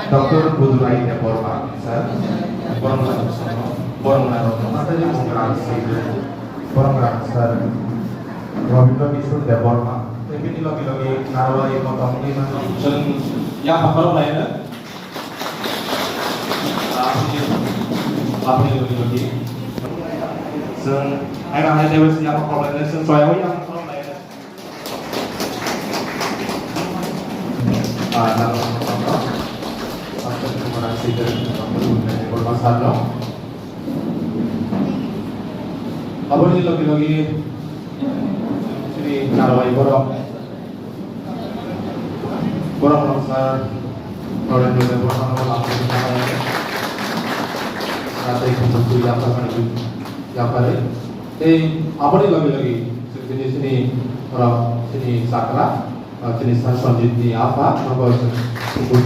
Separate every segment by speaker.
Speaker 1: Dr. Budurai Deborma, sir, Borna, Matadi Mungran, Borna, sir, Robito Bisu Deborma, tapi lagi narawai potong ini macam yang apa lainnya? Apa ini lagi? Sen, ayah ayah dewa siapa kalau lainnya? Sen, soalnya yang apa lainnya? Bermasalah. Apa ini lagi sini narawai borong langsar orang juga borong langsung narawai. Nanti kumpul yang apa apa ini lagi sini orang sini sakra jenis selanjutnya ini apa? Apa kumpul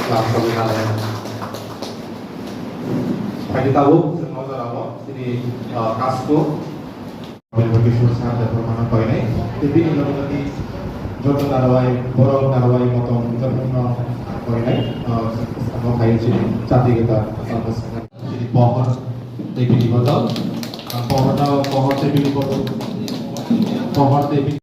Speaker 1: langsung narawai. Kita tahu semua orang sini kasko bagi susah dan permainan kau ini. Tapi ini lagi jodoh narawai, borong narawai motong jodoh kau ini. Sama kayu sini cantik kita sama sini pohon tapi di botol, pohon tapi di botol, pohon tapi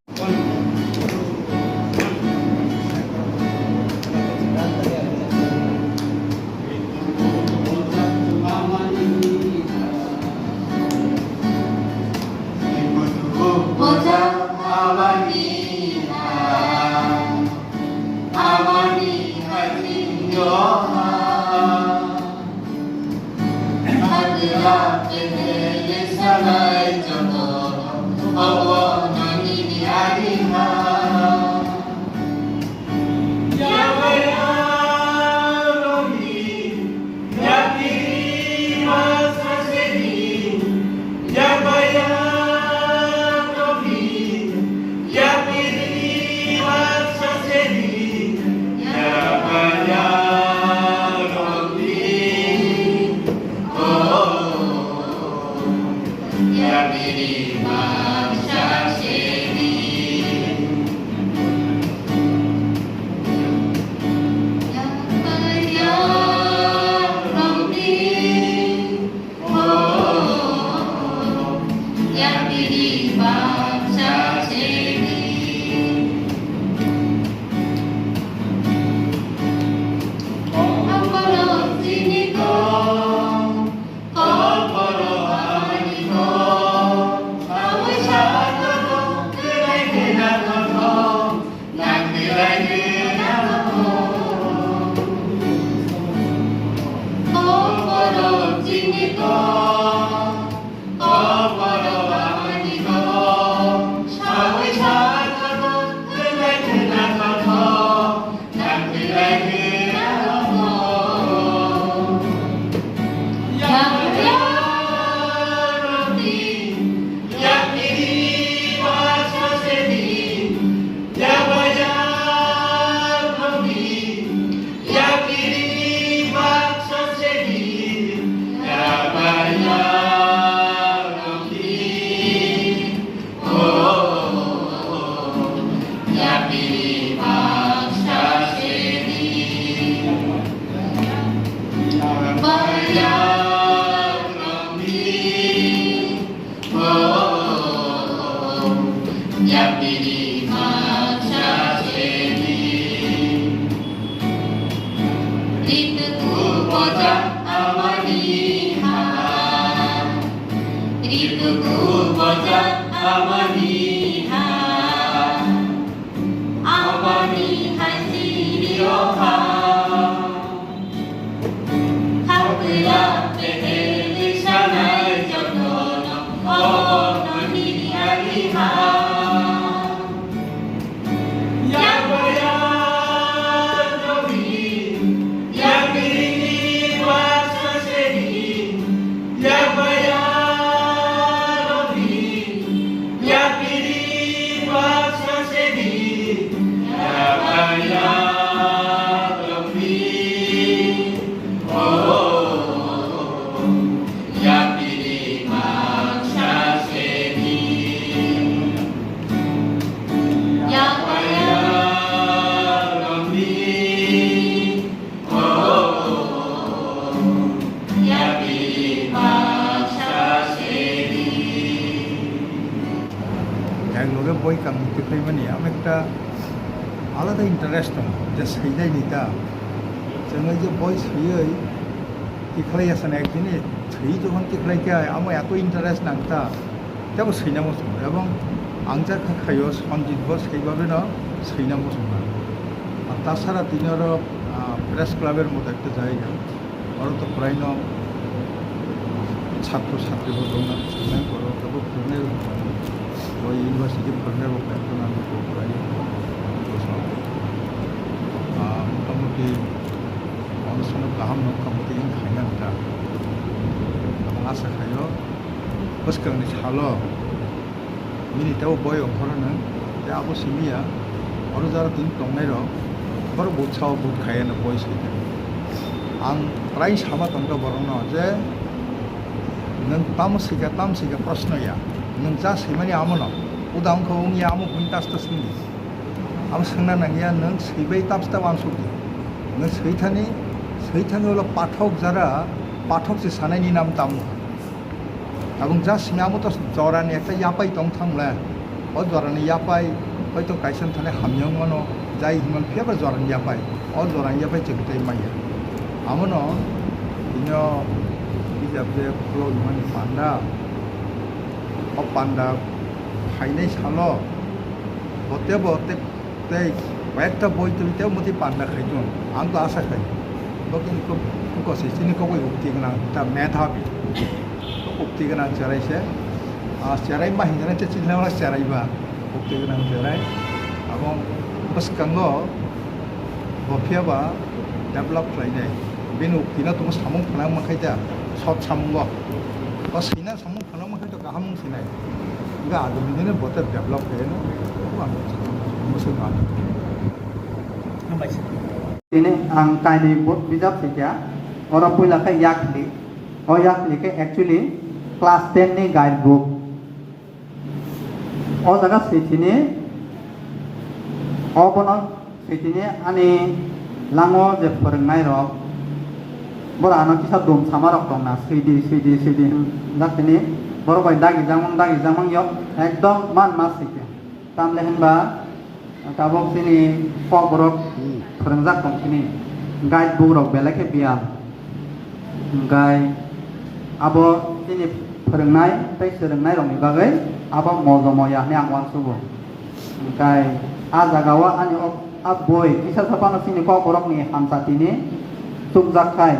Speaker 2: দেখতে পাই মানে আমি একটা আলাদা interest দं যে सैनायनिता जोङो যে বই সইयै কিখালাইয়াছেন একদিনে সই যখন কিখালাইকে আমার এত ইন্টারেস্ট নাংতা তেও সৈনামো सङो এবং आं जा खाखायो सन्जितबो সেইভাবে সৈনামো सङो আর তাছাড়া তিনি আরও প্রেস ক্লাবের মতো একটা জায়গা ওরা তো প্রায় ছাত্র ছাত্রীবো दं सोंनाय बर' गावबो फोरोंनाय ওই ইউনিভার্সিটি फोरोंनायबो একজন আমি फरायो মোটামুটি অনুষ্ঠান गाहाम मोटामुटी खायनांगौ आसा खायो बोसोरनि साल' मिनिटाव बय ओंखारनो दा आबो सिमिया आरो जारा दिन दंनाय र' बर बुथसाव बुथ खायानो बय सैदो आं प्राय साबा दंगा बरनो जे नों तामसिका प्रश्नया नों जा सैमानि आमोन उदांखौ उंनि आमो बुंतासता सोंनि आं सोंना नांगिया नों सैबाय तामस्ता वानसुकि नों सैथानि उनाव पाठक जारा पाठक जे सानायनि नाम तामो এবং যা সিনামতো জরানি একটা ইয়াপাই দं थांला ও জরানি ইয়াপাই হয়তো কাইसन थानाय हामयंगनो जाय हिमन फियाबा जरानि यापाय ও জরানি यापाय जोगताय माया आमोनो बिनो बिजाब जे फ्लो इमान पान्डा ও पान्डा फायनाय साल' बतेबो ते একটা বই তুইতেও মতি পান্ডা খাইজন आं तो आसा खायो तो किन्तु कुकसे सिनिखौ बय उक्ति गोनां ता मेधाबि उक्ति गोनां चेरायसे चेराय बाहायजानाय चिन्हना चेरायबा उक्ति गोनां चेराय এবং बसकांगो बफियाबा डेभलप खालायनाय बेनि उक्तिना दङ सामुं फानां माखायदा सब सामुंगो बा सैना सामुं फानां माखायदा गाहाम सैनाय गा आगुनिनो बते डेभलप खायनो आं मोसोङा
Speaker 3: ini ang kaini bot bijak saja orang pula ke yakli oh yakli ke actually class 10 ni guidebook oh jaga sini oh bono sini ani lango je forengnai rok bora anak kisah dom sama rok dong na sidi nak ini boro bai dagi jamang yok ekdom man mas sih tam lehen ba tabok sini pok borok फोरोंजाक दं sini guide book rok belake biam gai abo sini फोरोंनाय tei सोलोंनाय rokni bagai abo mojomoya ni ang wansubo gai a jagao ani a boi kisa sapano sini kok borok ni hamsatini subjakai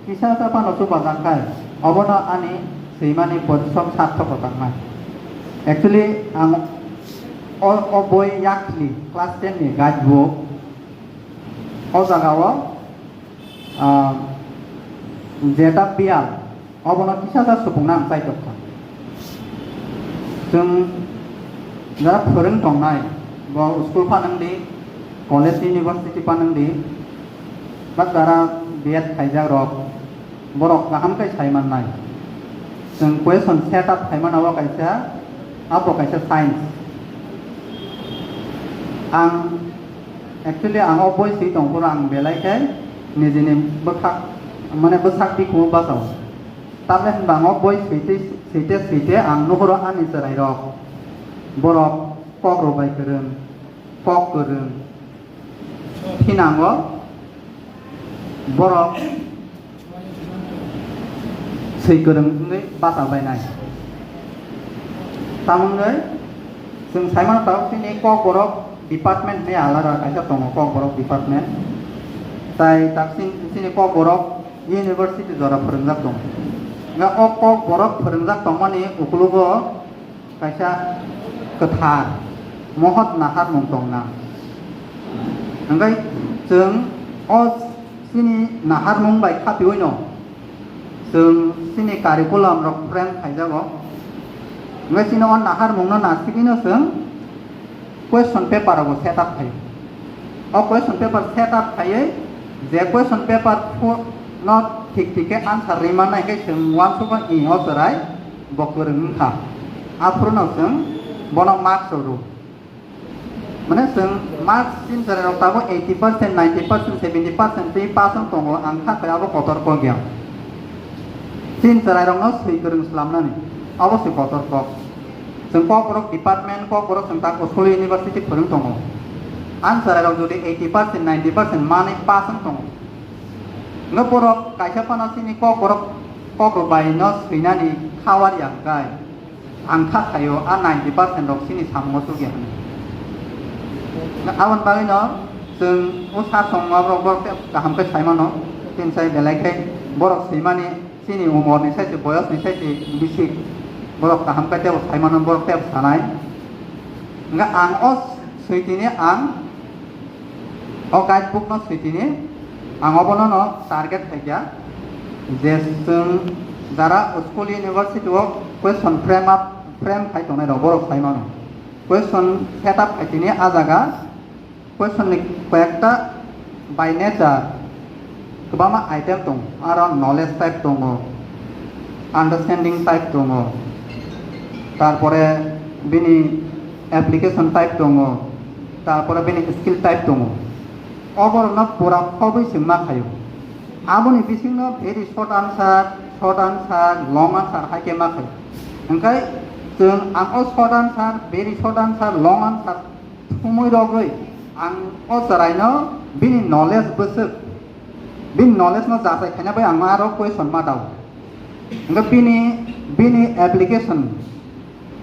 Speaker 3: kisa sapano subajakai obono ani seimani porisom sarthoko tangmai actually ang o boi yakli class 10 ni guide book o jagao jeta bial obono kisada subungnang saidokka जों jara फोरों tongnai bo school panangdi college university panangdi ba jara biat khaijak rok borok gaham kai saimannai जों question setup saimanawa kaisa abo kaisa science ang actually ang boi si tongpura ang belai kai nijini bekhak mane besak di ku basau tabe bang boi site ang nuhoro ani serai rok borok pok robai kereng pok kereng hinango borok sei kereng ngai basa bainai tamungai जों साइमान ताव सिनि कक borok department ni alara kaisa tongo kok borok department tai taksin sini kok borok university jora फोरोंजाक dong ga kok borok फोरोंजाक tongmani ukulugo kaisa kethar mohot nahar mung tongna angkai जों o sini nahar mung bai khapioino जों sini curriculum rok frame khaijago ngai sini on nahar mung na nasikino जों question paper abo setup khai o question paper setup khai je question paper not ঠিক answer rimana ke जों 1 i o serai bokurung kha afrono जों bono marks ru mane जों marks sin serai rok tabo 80% 90% 70% 3% tongo angka abo kotor ko gya sin serai rok no sei kurung slamna ni abo se kotor ko जों क'कबरक department क'कबरक जों दा school university फोरों दङ आनसाराव जुदि 80% 90% माने पासन दङ न बरक कायसाफाना सिनि क'कबरक बायनो सैनानि खावारि आंगाय आंखा थायो आ 90% रक सिनि सामो सुगे आवन बागैनो जों उसा संमाब्रक बरक गाहामखै सायमानो तिनसाय बेलायखै बरक सैमानि सिनि उमरनि सायसे बयसनि सायसे बिसि बरक गाहामखै तेव सायमानो बरक तेव सानाय nga ang os suitini ang o guidebook no suitini ang obono no target thekya je जों jara school university o question frame khai tongnai ro borok saimano question setup khaitini ajaga question ni koyekta by nature kobama item dong aro knowledge type dong understanding type dong tarpore bini application type dong tarpore bini skill type dong oborno pura khoboi singma khayo aboni bisingno very short answer long answer haike ma khayo engkai जों ang o short answer very short answer long answer thumoi rogoi ang o saraino bini knowledge besuk bin knowledge no jasai khana bai ang aro question ma dau engka bini application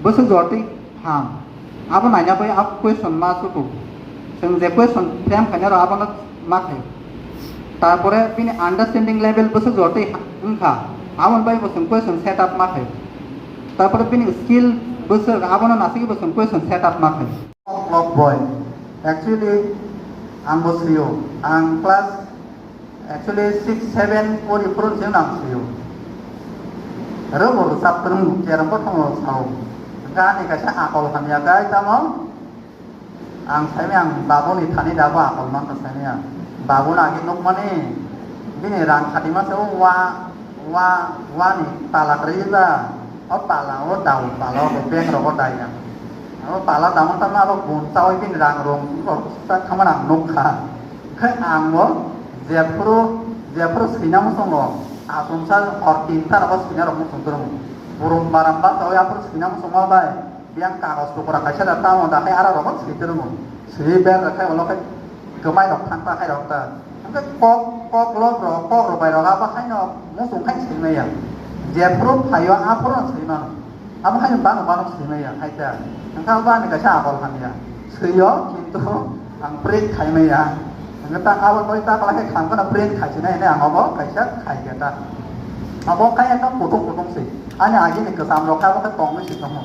Speaker 3: besuk jorti ham abo naina bai ab question ma suku जों जे question frame khana ro abano ma khayo তারপরে বিনি understanding level বসে জটে ইনখা আমন by বসে question setup মা খায় তারপরে বিনি স্কিল বসে আবনো নাসিকি বসে কোয়েশ্চন সেটআপ মা খায় ক্লক বয় एक्चुअली आं बसरियो आं क्लास एक्चुअली 6 7 कोरि फोरन जों आं सियो रो बर साबतन केरम बथङ साव गानि गासा आकल खामिया गाय तामो आं साइमे आं बाबुनि थानि दाबो आकल मान साइमेया बाबु नागिर नक माने बिनि रां खाथिमा सेव वा नि ताला करिबा अ ताला ओ दाउ ताला ओ बेंग रग दाया अ ताला दामन तामा अब गुन चावै बिनि रां रं सा खामाना नखा खै आंबो जेफुरो सैनामो सङ आसंसा हर तिनता रग सैना रग संतरम बुरुम बारामबा चावै आफुर सैनामो सङा बाय बियां कागज टुकरा कायसा दाता म दाखाय आरा रग सैतरम सै बेर रखाय अलखाय kemai dok tanpa kai dok ta, angkat kok lo bay dok apa kai no, musung kai sih ya, jepro hayo apa orang sih mana, apa kai bang sih ya, kai ta, angkat apa ni kasih apa kan ya, sih yo, kintu ang print kai ya, angkat ta awal kau ta kalau kai kam kan print kai sih ni, ang apa kasih kai kita, apa kai kan potong sih, ane aja ni kesam dok apa kai tong sih kamu,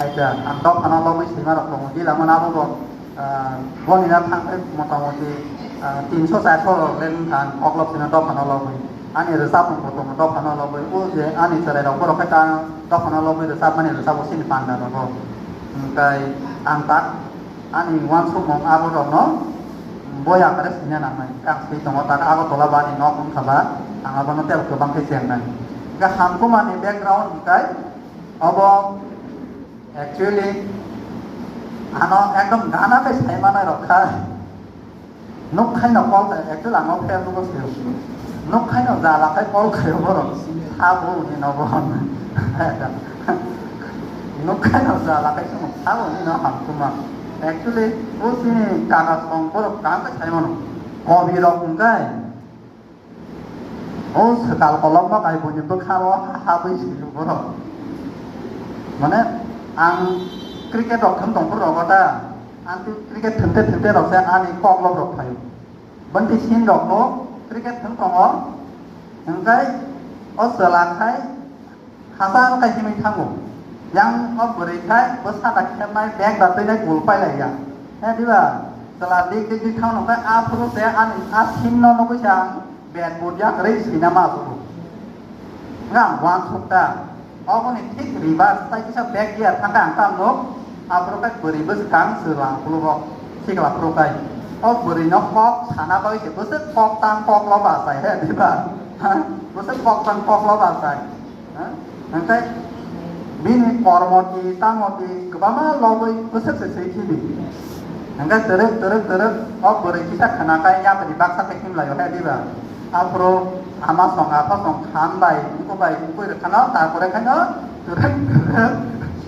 Speaker 3: kai ta, ang dok kana lo sih mana dok, di lama apa dok. Bon ina thang motamoti 300 400 len kan oklop sina dok kana loboi ani resap motom dok kana loboi o je ani sare dok boro kata dok kana loboi resap mane resap sin panda dok kai angkat ani wan sumong abo dok no boya kare sina namai kak si tomo ta abo tola bani nok un khaba anga bono tel ko bang kesian nai ga hamko mane background kai abo actually ano ekdom gana pe saimana rokha nok khai no kol ekto lang ok fer ko sel nok khai no jala khai kol khai boro abu ni no bon nok khai no jala khai sum abu ni no ham kuma actually usi kaga song boro kam pe saimano kobi rok ngai o sekal kolom ma kai bunyi to kharo habai silu boro mane ang cricket rok thang tong pur rok ta anti cricket thante rok se ani kok lok rok phai banti sin rok no cricket thang tong o engkai o sela khai hasa kai himi thango yang o buri khai bosa ta khemai bag da tai lai gul pai lai ya he diba sela dik thang no kai a puru se ani a sin no no ko chang ben bud ya rei sinama su ngang wan sukta ogoni thik reverse tai kisa bag ya thangkang tam no apro beri bus kang selang puluh si kelap prokai oh beri nok kok sana kau itu bus kok tang kok lo basai he di ba bus kok tang kok lo basai nanti bini kormoti tamoti kebama lo bus sesi kini nanti terus oh beri kita kena kayaknya beri baksa tekim lah yo he di ba apro ama song apa song kan bai itu itu kenal tak boleh kenal terus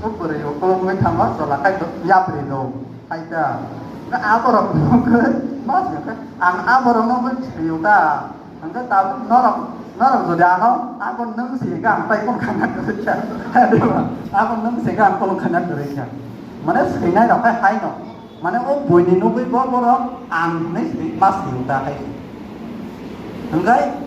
Speaker 3: upuri ukulung ngai thangwa sola kai to yapri do hai ta na aborok no ke mas ke ang aborok no ke chiu ta ang ka ta norok jodi ano akon nang si gang tai kon khana ke cha ha de ba akon nang si gang kon khana ke cha mane sinai rok hai no mane o buini no bai borok ang nei mas chiu ta hai ang gai